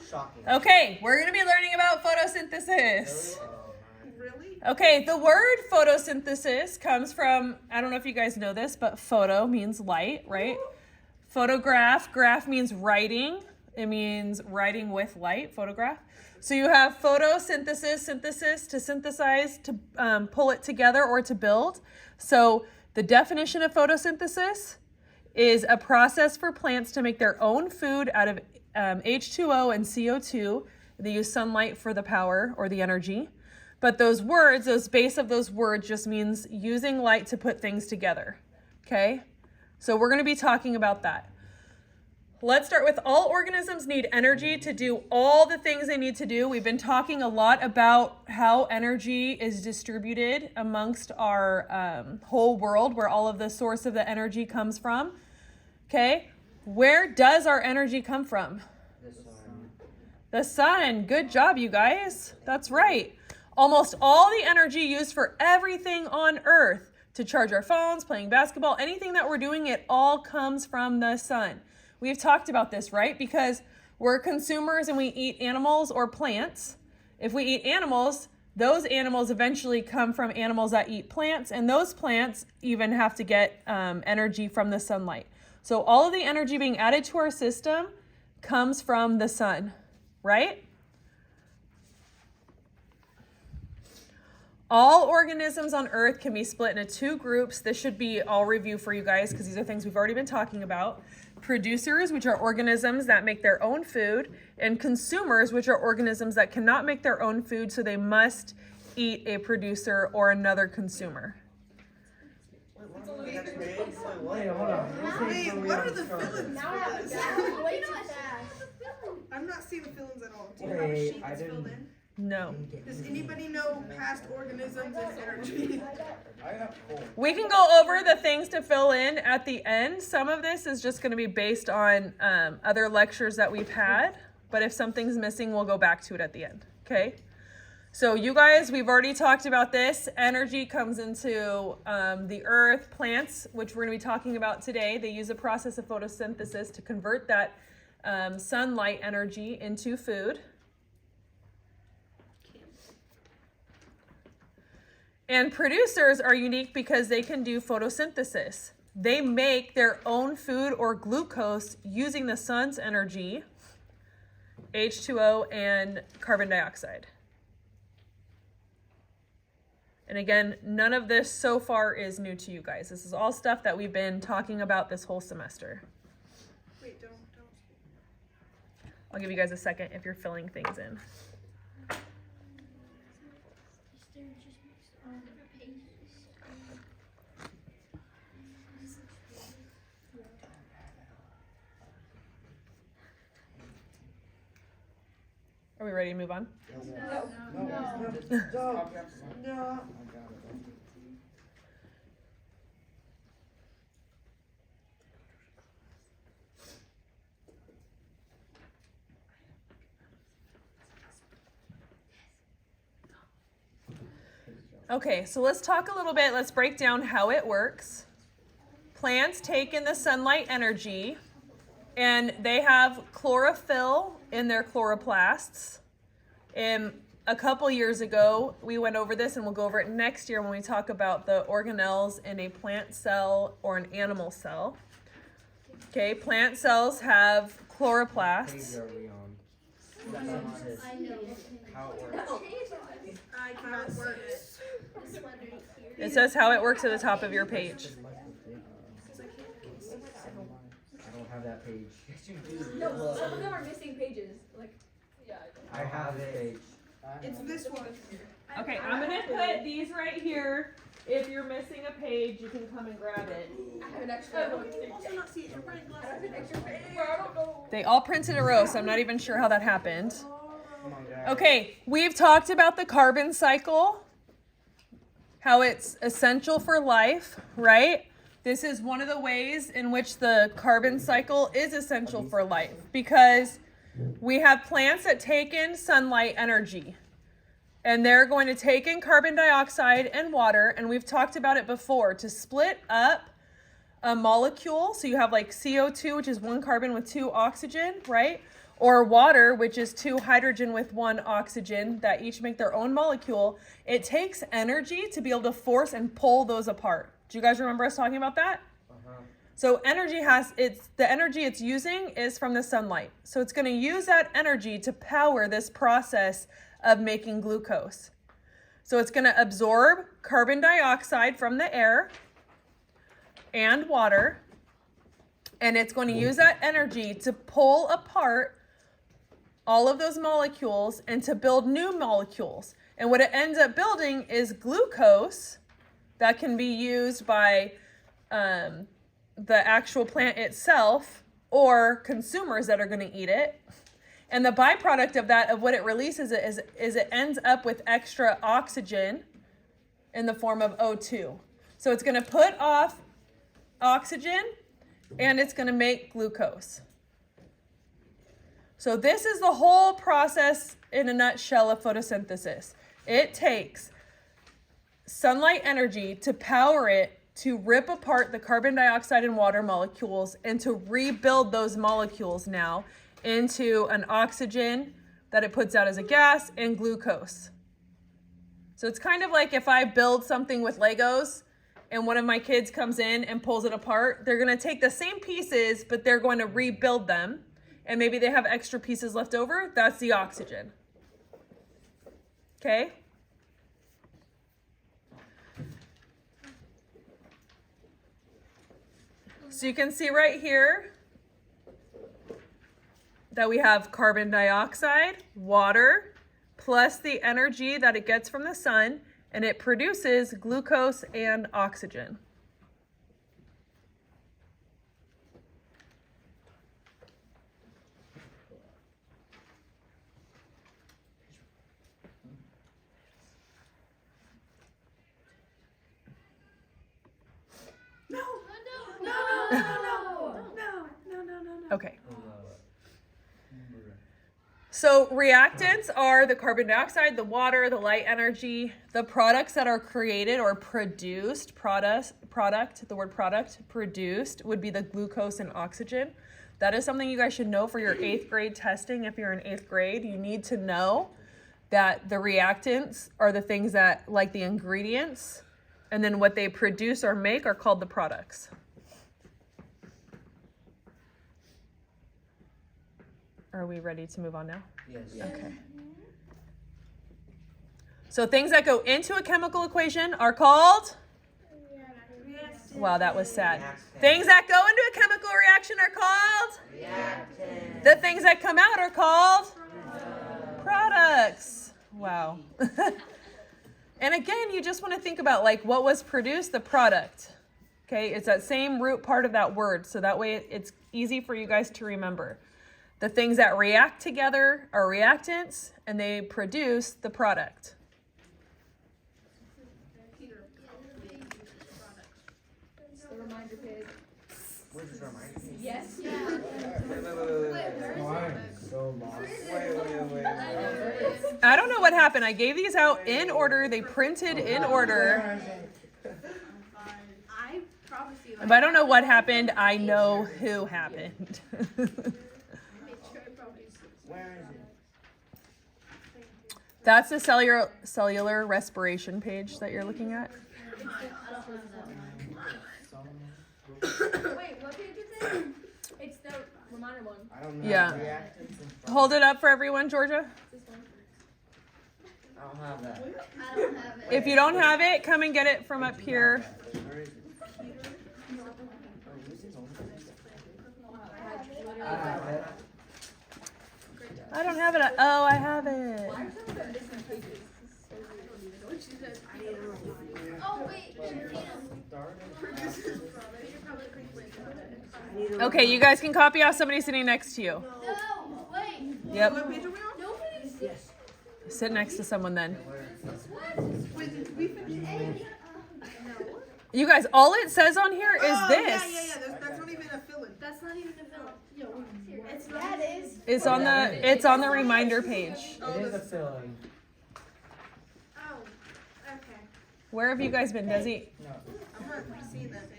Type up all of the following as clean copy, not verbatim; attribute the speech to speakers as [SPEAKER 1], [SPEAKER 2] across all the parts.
[SPEAKER 1] Shocking.
[SPEAKER 2] Okay, we're going to be learning about photosynthesis.
[SPEAKER 3] Really?
[SPEAKER 2] Okay, the word photosynthesis comes from, I don't know if you guys know this, but photo means light, right? Photograph, graph means writing. It means writing with light, photograph. So you have photosynthesis, synthesis, to synthesize, to pull it together or to build. So the definition of photosynthesis is a process for plants to make their own food out of H2O and CO2. They use sunlight for the power or the energy. But those words, those base of those words just means using light to put things together. Okay? So we're going to be talking about that. Let's start with all organisms need energy to do all the things they need to do. We've been talking a lot about how energy is distributed amongst our whole world, where all of the source of the energy comes from. Okay? Where does our energy come from?
[SPEAKER 1] The sun.
[SPEAKER 2] The sun. Good job, you guys. That's right. Almost all the energy used for everything on Earth, to charge our phones, playing basketball, anything that we're doing, it all comes from the sun. We've talked about this, right? Because we're consumers and we eat animals or plants. If we eat animals, those animals eventually come from animals that eat plants, and those plants even have to get energy from the sunlight. So all of the energy being added to our system comes from the sun, right? All organisms on Earth can be split into two groups. This should be all review for you guys because these are things we've already been talking about. Producers, which are organisms that make their own food, and consumers, which are organisms that cannot make their own food, so they must eat a producer or another consumer.
[SPEAKER 3] Wait, what are the fillings for this? I'm not seeing the fillings at all. Do you have a sheet that's filled in?
[SPEAKER 2] No.
[SPEAKER 3] Does anybody know past organisms and energy?
[SPEAKER 2] We can go over the things to fill in at the end. Some of this is just going to be based on other lectures that we've had, but if something's missing, we'll go back to it at the end, okay? So you guys, we've already talked about this. Energy comes into the earth. Plants, which we're going to be talking about today, they use a process of photosynthesis to convert that sunlight energy into food. And producers are unique because they can do photosynthesis. They make their own food or glucose using the sun's energy, H2O and carbon dioxide. And again, none of this so far is new to you guys. This is all stuff that we've been talking about this whole semester.
[SPEAKER 3] Wait, don't.
[SPEAKER 2] I'll give you guys a second if you're filling things in. Are we ready to move on?
[SPEAKER 1] No.
[SPEAKER 2] Okay, so let's talk a little bit. Let's break down how it works. Plants take in the sunlight energy, and they have chlorophyll in their chloroplasts. A couple years ago, we went over this, and we'll go over it next year when we talk about the organelles in a plant cell or an animal cell. Okay, plant cells have chloroplasts.
[SPEAKER 1] Page are we on?
[SPEAKER 4] I know.
[SPEAKER 1] How it works.
[SPEAKER 3] How it works.
[SPEAKER 2] It says how it works at the top of your page.
[SPEAKER 1] I don't have that page.
[SPEAKER 4] No, some of them are missing pages. Like, yeah.
[SPEAKER 1] I have the page.
[SPEAKER 3] It's this one.
[SPEAKER 2] Okay, I'm gonna put these right here. If you're missing a page, you can come and grab it.
[SPEAKER 4] I have an extra one.
[SPEAKER 3] Also not see it. Everybody
[SPEAKER 4] I have an
[SPEAKER 3] glasses.
[SPEAKER 4] extra page. I don't know.
[SPEAKER 2] They all printed a row, so I'm not even sure how that happened.
[SPEAKER 1] Come on, Dad.
[SPEAKER 2] Okay, we've talked about the carbon cycle, how it's essential for life, right? This is one of the ways in which the carbon cycle is essential for life, because we have plants that take in sunlight energy, and they're going to take in carbon dioxide and water, and we've talked about it before, to split up a molecule. So you have like CO2, which is one carbon with two oxygen, right? or water, which is 2 hydrogen with 1 oxygen that each make their own molecule, it takes energy to be able to force and pull those apart. Do you guys remember us talking about that? So the energy it's using is from the sunlight. So it's going to use that energy to power this process of making glucose. So it's going to absorb carbon dioxide from the air and water, and it's going to use that energy to pull apart all of those molecules and to build new molecules. And what it ends up building is glucose that can be used by the actual plant itself or consumers that are going to eat it. And the byproduct of that, of what it releases is it ends up with extra oxygen in the form of O2. So it's going to put off oxygen and it's going to make glucose. So this is the whole process in a nutshell of photosynthesis. It takes sunlight energy to power it to rip apart the carbon dioxide and water molecules and to rebuild those molecules now into an oxygen that it puts out as a gas and glucose. So it's kind of like if I build something with Legos and one of my kids comes in and pulls it apart, they're going to take the same pieces, but they're going to rebuild them. And maybe they have extra pieces left over. That's the oxygen. Okay? So you can see right here that we have carbon dioxide, water, plus the energy that it gets from the sun, and it produces glucose and oxygen. Okay. So reactants are the carbon dioxide, the water, the light energy, the products that are created or produced, the word product, produced would be the glucose and oxygen. That is something you guys should know for your 8th grade testing. If you're in 8th grade, you need to know that the reactants are the things that, like the ingredients, and then what they produce or make are called the products. Are we ready to move on now?
[SPEAKER 1] Yes.
[SPEAKER 2] Okay. So things that go into a chemical equation are called? Wow, that was sad. Things that go into a chemical reaction are called?
[SPEAKER 1] Reactants.
[SPEAKER 2] The things that come out are called? Products. Wow. And again, you just want to think about like what was produced, the product. Okay, it's that same root part of that word, so that way it's easy for you guys to remember. The things that react together are reactants, and they produce the product.
[SPEAKER 4] It's the reminder page.
[SPEAKER 1] Where's this reminder page?
[SPEAKER 4] Yes.
[SPEAKER 1] Wait. So lost. Wait.
[SPEAKER 2] I don't know what happened. I gave these out in order. They printed in order.
[SPEAKER 3] I promise you.
[SPEAKER 2] If I don't know what happened, I know who happened.
[SPEAKER 1] Where is it?
[SPEAKER 2] That's the cellular respiration page that you're looking at.
[SPEAKER 4] Wait, what page is it? It's the reminder one.
[SPEAKER 1] I don't know.
[SPEAKER 2] Yeah.
[SPEAKER 1] Reactants and
[SPEAKER 2] Hold it up for everyone, Georgia.
[SPEAKER 4] This one.
[SPEAKER 1] I don't have that.
[SPEAKER 4] I don't have it.
[SPEAKER 2] If you don't have it, come and get it from up here.
[SPEAKER 1] Where is it? I have it.
[SPEAKER 2] I don't have it. Oh, I have it.
[SPEAKER 4] Oh, wait.
[SPEAKER 2] Okay, you guys can copy off somebody sitting next to you.
[SPEAKER 4] No, wait.
[SPEAKER 2] Yep.
[SPEAKER 3] What page are we on?
[SPEAKER 4] Nobody's.
[SPEAKER 1] Yes.
[SPEAKER 2] Sit next to someone then.
[SPEAKER 3] Wait, did we finish?
[SPEAKER 2] You guys, all it says on here is
[SPEAKER 3] Oh,
[SPEAKER 2] this.
[SPEAKER 3] Yeah. That's not even a fill-in.
[SPEAKER 4] That's not even a fill.
[SPEAKER 3] It's that is.
[SPEAKER 2] It's on the reminder page.
[SPEAKER 1] It is a fill-in.
[SPEAKER 3] Oh, okay.
[SPEAKER 2] Where have you guys been, Desi?
[SPEAKER 1] No.
[SPEAKER 3] I'm not seeing that page.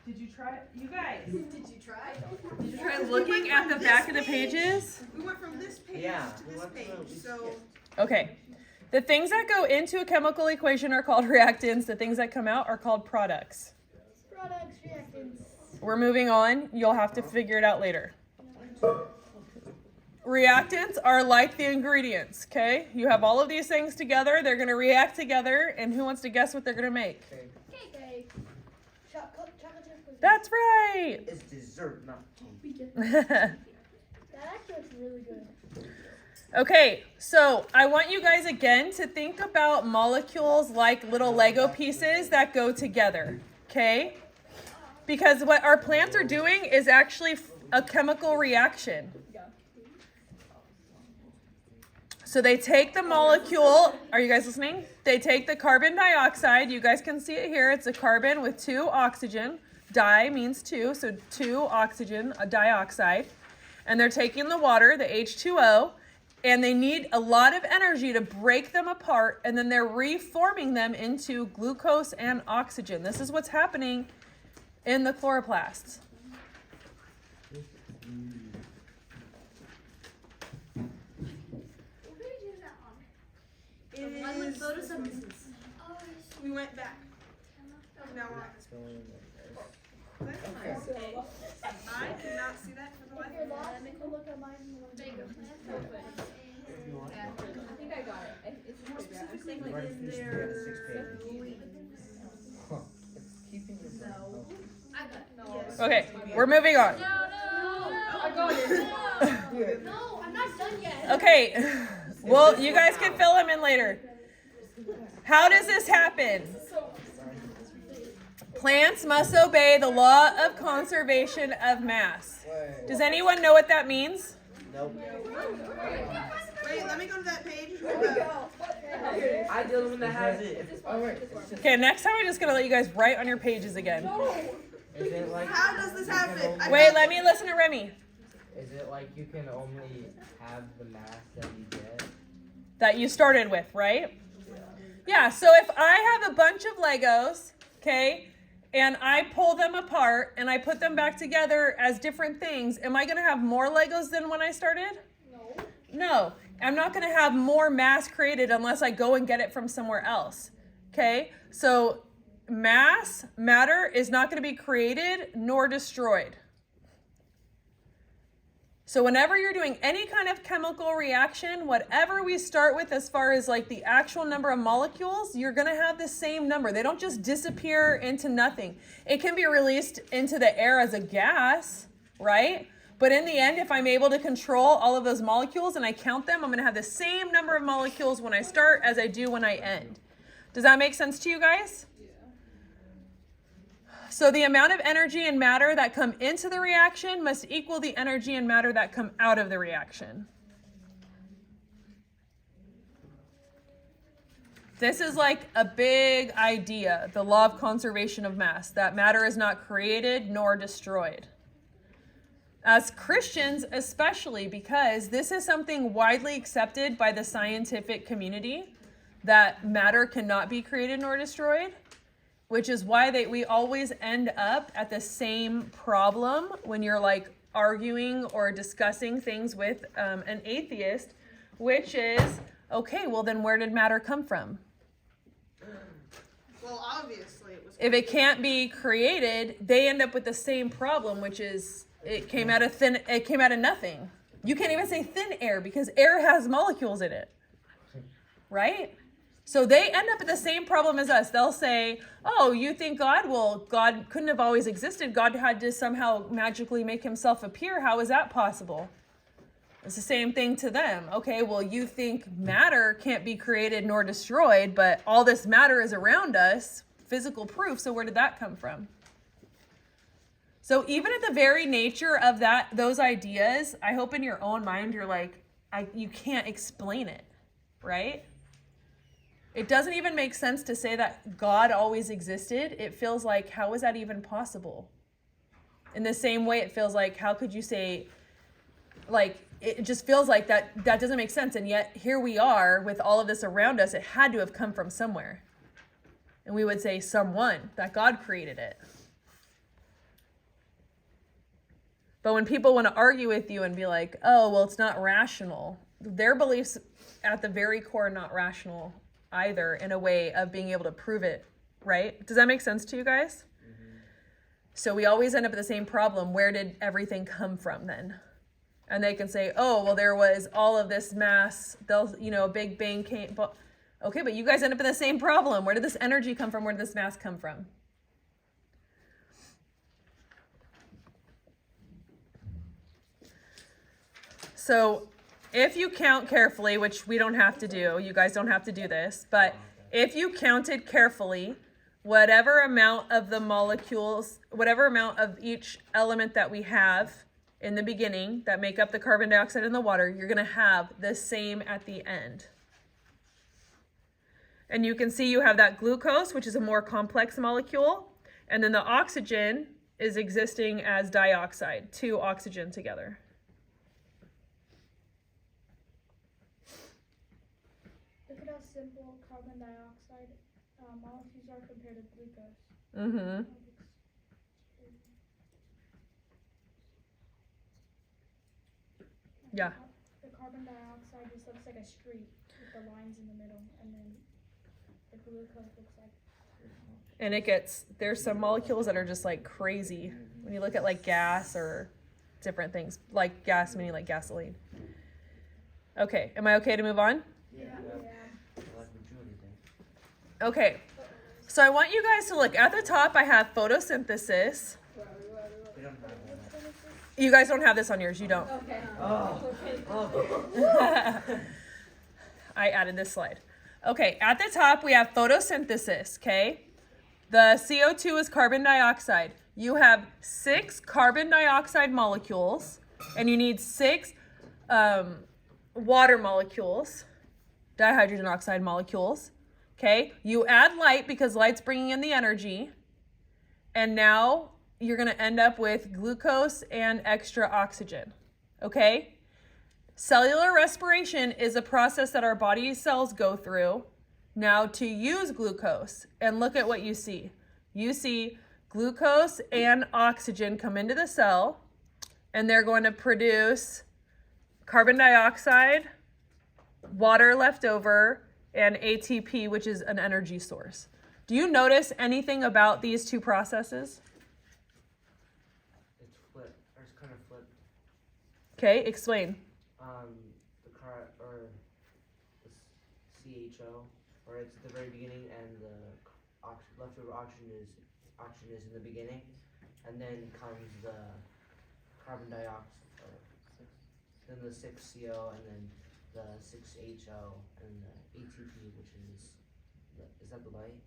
[SPEAKER 2] Did you try? You guys.
[SPEAKER 4] Did you try?
[SPEAKER 2] Did you try looking at the back of the pages?
[SPEAKER 3] We went from this page
[SPEAKER 1] Yeah,
[SPEAKER 3] to
[SPEAKER 1] we
[SPEAKER 3] this
[SPEAKER 1] went
[SPEAKER 3] page,
[SPEAKER 1] through, we
[SPEAKER 3] so
[SPEAKER 1] skipped.
[SPEAKER 2] Okay. The things that go into a chemical equation are called reactants. The things that come out are called products.
[SPEAKER 4] Products, reactants.
[SPEAKER 2] We're moving on. You'll have to figure it out later. Reactants are like the ingredients, okay? You have all of these things together. They're going to react together. And who wants to guess what they're going to make?
[SPEAKER 4] Cake. Chocolate chip cookies.
[SPEAKER 2] That's right.
[SPEAKER 1] It's dessert, not cake.
[SPEAKER 4] That actually looks really good.
[SPEAKER 2] Okay, so I want you guys again to think about molecules like little Lego pieces that go together, okay? Because what our plants are doing is actually a chemical reaction. So they take the molecule, are you guys listening? They take the carbon dioxide, you guys can see it here, it's a carbon with 2 oxygen. Di means 2, so 2 oxygen, a dioxide. And they're taking the water, the H2O, and they need a lot of energy to break them apart, and then they're reforming them into glucose and oxygen. This is what's happening in the chloroplasts.
[SPEAKER 4] What page is that on?
[SPEAKER 3] it
[SPEAKER 4] Mine was
[SPEAKER 3] is.
[SPEAKER 4] photosynthesis.
[SPEAKER 3] We went back. Now we're on this page. Okay. I cannot see that for the life
[SPEAKER 4] If you're
[SPEAKER 3] of me.
[SPEAKER 4] lost, look at mine. There you go. I think I got it. It's
[SPEAKER 3] More
[SPEAKER 4] more there. I'm
[SPEAKER 3] specifically
[SPEAKER 4] saying like
[SPEAKER 1] Right.
[SPEAKER 3] in
[SPEAKER 1] It's
[SPEAKER 3] their
[SPEAKER 1] 6 pages. It's keeping this.
[SPEAKER 4] I got it.
[SPEAKER 3] Yes.
[SPEAKER 2] Okay, we're moving on.
[SPEAKER 4] No. I got it. No, I'm not done yet.
[SPEAKER 2] Okay, well, you guys can fill them in later. How does this happen? Plants must obey the law of conservation of mass. Does anyone know what that means?
[SPEAKER 1] Nope.
[SPEAKER 3] Wait, let me go to that page.
[SPEAKER 1] I the only one that has it. Oh, wait. It's just,
[SPEAKER 2] Okay, next time I'm just gonna let you guys write on your pages again.
[SPEAKER 1] is it like?
[SPEAKER 3] How does this happen? I
[SPEAKER 2] Wait,
[SPEAKER 3] got-
[SPEAKER 2] let me listen to Remy.
[SPEAKER 5] Is it like you can only have the mass that you get?
[SPEAKER 2] That you started with, right? Yeah, so if I have a bunch of Legos, okay, and I pull them apart and I put them back together as different things, am I gonna have more Legos than when I started? No, I'm not going to have more mass created unless I go and get it from somewhere else. Okay, so matter is not going to be created nor destroyed. So whenever you're doing any kind of chemical reaction, whatever we start with as far as like the actual number of molecules, you're going to have the same number. They don't just disappear into nothing. It can be released into the air as a gas, right? But in the end, if I'm able to control all of those molecules and I count them, I'm going to have the same number of molecules when I start as I do when I end. Does that make sense to you guys? Yeah. So the amount of energy and matter that come into the reaction must equal the energy and matter that come out of the reaction. This is like a big idea, the law of conservation of mass, that matter is not created nor destroyed. As Christians, especially, because this is something widely accepted by the scientific community, that matter cannot be created nor destroyed, which is why we always end up at the same problem when you're like arguing or discussing things with an atheist, which is, okay, well then where did matter come from?
[SPEAKER 3] Well, obviously it was.
[SPEAKER 2] If it can't be created, they end up with the same problem, which is it came out of nothing. You can't even say thin air because air has molecules in it. Right? So they end up with the same problem as us. They'll say, oh, you think God? Well, God couldn't have always existed. God had to somehow magically make himself appear. How is that possible? It's the same thing to them. Okay, well, you think matter can't be created nor destroyed, but all this matter is around us, physical proof. So where did that come from? So even at the very nature of those ideas, I hope in your own mind you're like, you can't explain it, right? It doesn't even make sense to say that God always existed. It feels like, how is that even possible? In the same way, it feels like, how could you say, like, it just feels like that doesn't make sense. And yet here we are with all of this around us. It had to have come from somewhere. And we would say someone, that God created it. But when people want to argue with you and be like, oh, well, it's not rational, their beliefs at the very core are not rational either in a way of being able to prove it, right? Does that make sense to you guys? So we always end up with the same problem. Where did everything come from then? And they can say, oh, well, there was all of this mass, a big bang came. Okay, but you guys end up in the same problem. Where did this energy come from? Where did this mass come from? So if you count carefully, which we don't have to do, you guys don't have to do this, but if you counted carefully, whatever amount of the molecules, whatever amount of each element that we have in the beginning that make up the carbon dioxide in the water, you're going to have the same at the end. And you can see you have that glucose, which is a more complex molecule, and then the oxygen is existing as dioxide, 2 oxygen together.
[SPEAKER 4] Look at how simple carbon dioxide molecules are compared to glucose.
[SPEAKER 2] Mm-hmm. Yeah.
[SPEAKER 4] The carbon dioxide just looks like a street with the lines in the middle, and then the glucose looks like.
[SPEAKER 2] And there's some molecules that are just like crazy when you look at like gas or different things, like gas meaning like gasoline. Okay, am I okay to move on?
[SPEAKER 4] Yeah.
[SPEAKER 2] Okay, so I want you guys to look at the top. I have photosynthesis. You guys don't have this on yours, you don't.
[SPEAKER 1] Okay.
[SPEAKER 2] I added this slide. Okay, at the top we have photosynthesis, okay? The CO2 is carbon dioxide. You have 6 carbon dioxide molecules, and you need 6 water molecules, dihydrogen oxide molecules, okay? You add light because light's bringing in the energy, and now you're going to end up with glucose and extra oxygen, okay? Cellular respiration is a process that our body cells go through now to use glucose. And look at what you see. You see glucose and oxygen come into the cell, and they're going to produce carbon dioxide, water left over, and ATP, which is an energy source. Do you notice anything about these 2 processes?
[SPEAKER 5] It's flipped, or it's kind of flipped.
[SPEAKER 2] Okay, explain.
[SPEAKER 5] The CHO, or it's at the very beginning, and the leftover oxygen is in the beginning, and then comes the carbon dioxide, then the 6CO, and then the 6HO, and the ATP, which is that the light?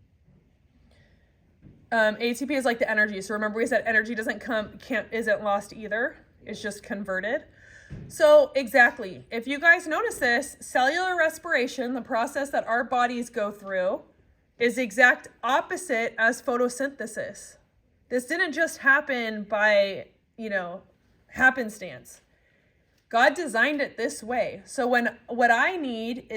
[SPEAKER 2] ATP is like the energy. So remember we said energy isn't lost either. It's just converted. So exactly, if you guys notice this, cellular respiration, the process that our bodies go through, is the exact opposite as photosynthesis. This didn't just happen by, happenstance. God designed it this way. So what I need,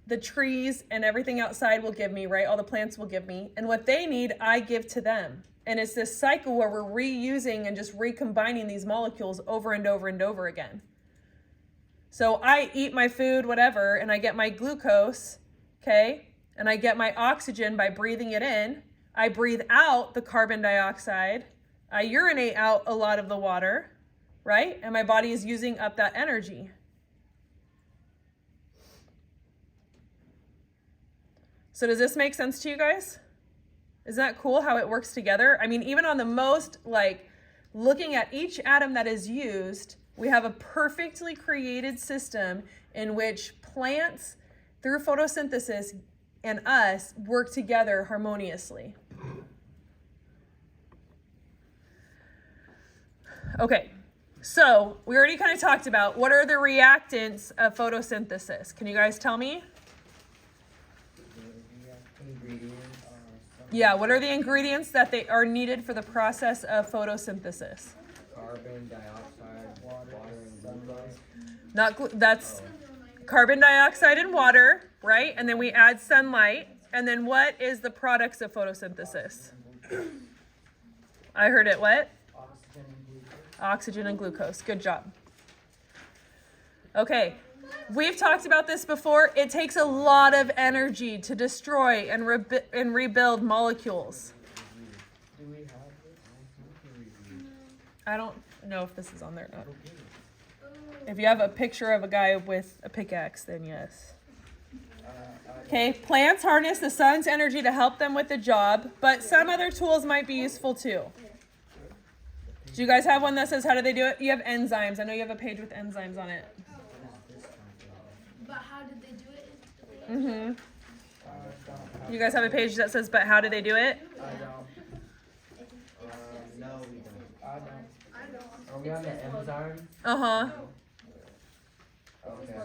[SPEAKER 2] the trees and everything outside will give me, right? All the plants will give me. And what they need, I give to them. And it's this cycle where we're reusing and just recombining these molecules over and over and over again. So I eat my food, whatever, and I get my glucose, okay? And I get my oxygen by breathing it in. I breathe out the carbon dioxide. I urinate out a lot of the water, right? And my body is using up that energy. So does this make sense to you guys? Isn't that cool how it works together? I mean, even on the most, looking at each atom that is used, we have a perfectly created system in which plants, through photosynthesis, and us work together harmoniously. Okay, so we already kind of talked about what are the reactants of photosynthesis. Can you guys tell me? Yeah, what are the ingredients that they are needed for the process of photosynthesis?
[SPEAKER 5] Carbon dioxide, water, and glucose.
[SPEAKER 2] That's carbon dioxide and water, right? And then we add sunlight. And then what is the products of photosynthesis? I heard it, what? Oxygen and glucose. Good job. Okay, we've talked about this before. It takes a lot of energy to destroy and rebuild molecules.
[SPEAKER 1] Do we have this?
[SPEAKER 2] I don't know if this is on there or not. If you have a picture of a guy with a pickaxe, then yes. Okay, plants harness the sun's energy to help them with the job, but some other tools might be useful too. Do you guys have one that says how do they do it? You have enzymes. I know you have a page with enzymes on it.
[SPEAKER 4] But how did they do it?
[SPEAKER 2] Mm-hmm. You guys have a page that says, but how do they do it?
[SPEAKER 1] I don't.
[SPEAKER 5] No, we don't.
[SPEAKER 1] I don't.
[SPEAKER 5] Are we on the enzymes?
[SPEAKER 2] Uh-huh.
[SPEAKER 1] Okay.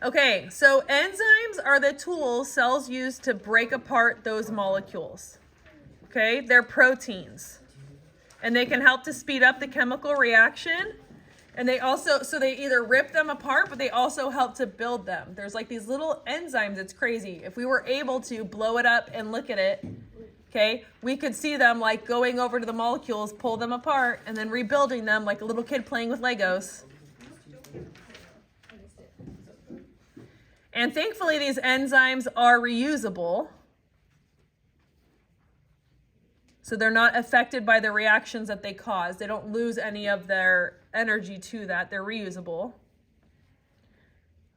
[SPEAKER 2] Okay, so enzymes are the tools cells use to break apart those molecules. Okay, they're proteins. And they can help to speed up the chemical reaction. And they also, so they either rip them apart, but they also help to build them. There's like these little enzymes, it's crazy. If we were able to blow it up and look at it, okay, we could see them like going over to the molecules, pull them apart, and then rebuilding them like a little kid playing with Legos. And thankfully, these enzymes are reusable. So they're not affected by the reactions that they cause. They don't lose any of their energy to that. They're reusable.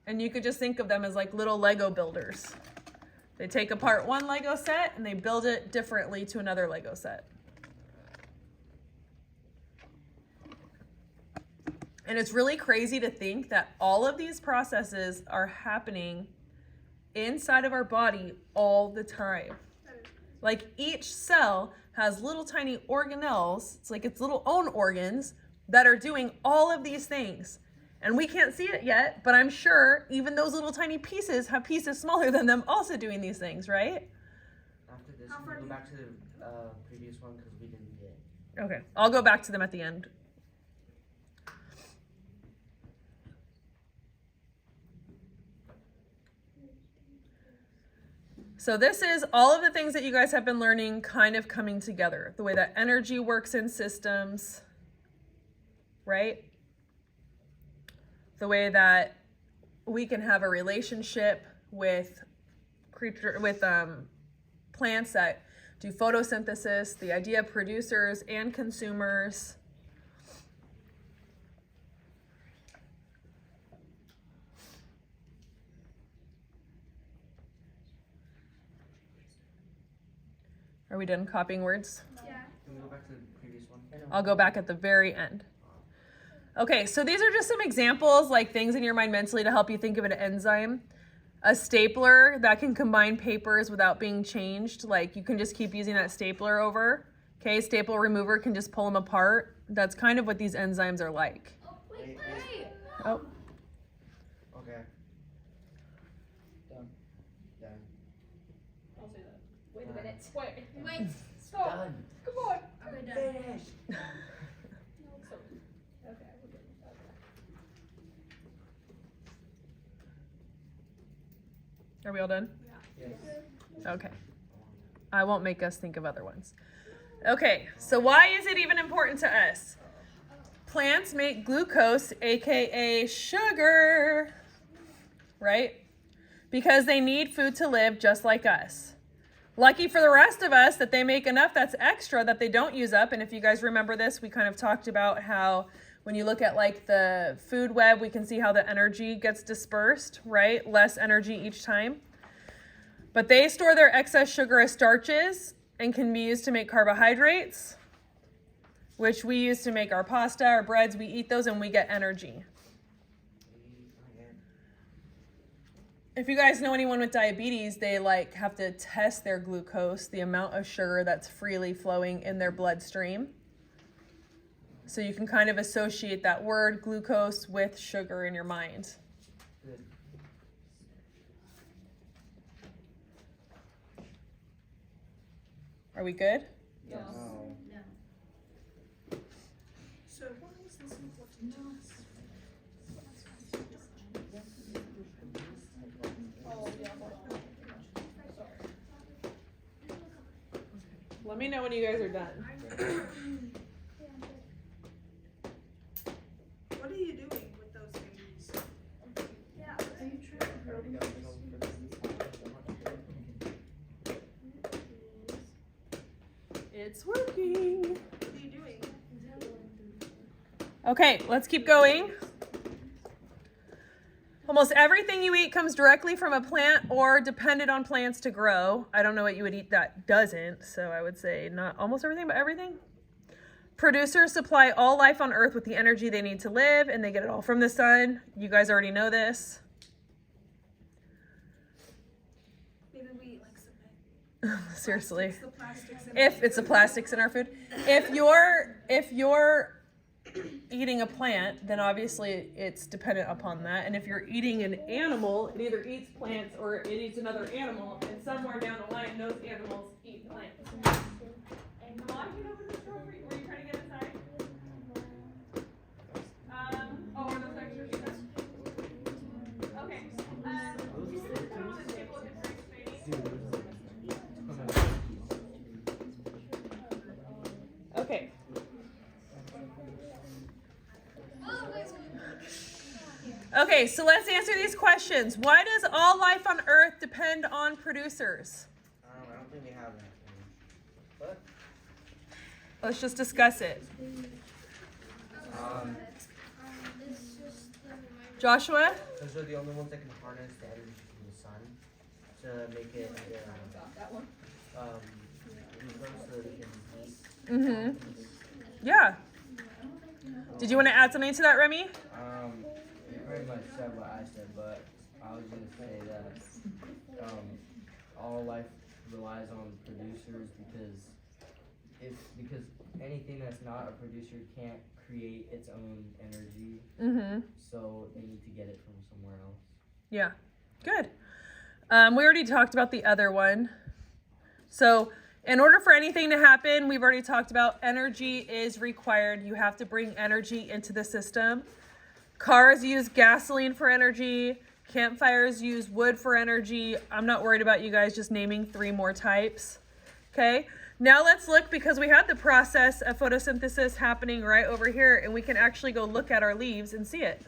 [SPEAKER 2] And you could just think of them as like little Lego builders. They take apart one Lego set and they build it differently to another Lego set. And it's really crazy to think that all of these processes are happening inside of our body all the time. Like each cell has little tiny organelles, it's like its little own organs that are doing all of these things. And we can't see it yet, but I'm sure even those little tiny pieces have pieces smaller than them also doing these things, right?
[SPEAKER 5] After this, we'll go back to the previous one because we didn't get it.
[SPEAKER 2] Okay, I'll go back to them at the end. So this is all of the things that you guys have been learning kind of coming together. The way that energy works in systems, right? The way that we can have a relationship with plants that do photosynthesis, the idea of producers and consumers. Are we done copying words?
[SPEAKER 4] Yeah.
[SPEAKER 5] Can we go back to the previous one?
[SPEAKER 2] I'll go back at the very end. Okay, so these are just some examples, like things in your mind mentally to help you think of an enzyme. A stapler that can combine papers without being changed. Like you can just keep using that stapler over. Okay, staple remover can just pull them apart. That's kind of what these enzymes are like.
[SPEAKER 4] Oh, wait.
[SPEAKER 2] Oh,
[SPEAKER 5] Okay.
[SPEAKER 1] Done.
[SPEAKER 4] I'll say that. Wait a minute. Wait.
[SPEAKER 5] Done.
[SPEAKER 4] Stop. Come on. Okay, done.
[SPEAKER 5] Finished.
[SPEAKER 4] Okay, we're good.
[SPEAKER 2] are we all done?
[SPEAKER 1] Yes.
[SPEAKER 2] Okay. I won't make us think of other ones. Okay, so why is it even important to us? Plants make glucose, aka sugar, right? Because they need food to live just like us. Lucky for the rest of us that they make enough that's extra that they don't use up. And if you guys remember this, we kind of talked about how when you look at like the food web, we can see how the energy gets dispersed, right? Less energy each time. But they store their excess sugar as starches and can be used to make carbohydrates, which we use to make our pasta, our breads. We eat those and we get energy. If you guys know anyone with diabetes, they like have to test their glucose, the amount of sugar that's freely flowing in their bloodstream. So you can kind of associate that word glucose with sugar in your mind.
[SPEAKER 5] Good.
[SPEAKER 2] Are we good?
[SPEAKER 1] Yes.
[SPEAKER 3] So why is this important to us?
[SPEAKER 2] Let me know when you guys are done.
[SPEAKER 3] What are you doing with those things?
[SPEAKER 2] It's working.
[SPEAKER 3] What are you doing?
[SPEAKER 2] Okay, let's keep going. Almost everything you eat comes directly from a plant or dependent on plants to grow. I don't know what you would eat that doesn't, so I would say not almost everything, but everything. Producers supply all life on Earth with the energy they need to live, and they get it all from the sun. You guys already know this.
[SPEAKER 3] Maybe we eat like some
[SPEAKER 2] Seriously.
[SPEAKER 3] the plastics in
[SPEAKER 2] If it's the plastics in our food. If you're eating a plant, then obviously it's dependent upon that. And if you're eating an animal, it either eats plants or it eats another animal, and somewhere down the line those animals eat plants. Come on, get over this door. Were you trying to get inside? Are those extras you done? Okay. Can you just put them on the table if it's ready? Okay. Okay, so let's answer these questions. Why does all life on Earth depend on producers?
[SPEAKER 5] I don't think we have that. But
[SPEAKER 2] Let's just discuss it. Joshua?
[SPEAKER 5] those are the only ones that can harness the energy from the sun to make it so that it can heat.
[SPEAKER 2] Mm-hmm. Yeah. Did you want to add something to that, Remy?
[SPEAKER 6] You pretty much said what I said, but I was gonna say that all life relies on producers because anything that's not a producer can't create its own energy.
[SPEAKER 2] Mm-hmm.
[SPEAKER 6] So they need to get it from somewhere else.
[SPEAKER 2] Yeah. Good. We already talked about the other one. So in order for anything to happen, we've already talked about energy is required. You have to bring energy into the system. Cars use gasoline for energy. Campfires use wood for energy. I'm not worried about you guys just naming 3 more types. Okay, now let's look, because we had the process of photosynthesis happening right over here, and we can actually go look at our leaves and see it.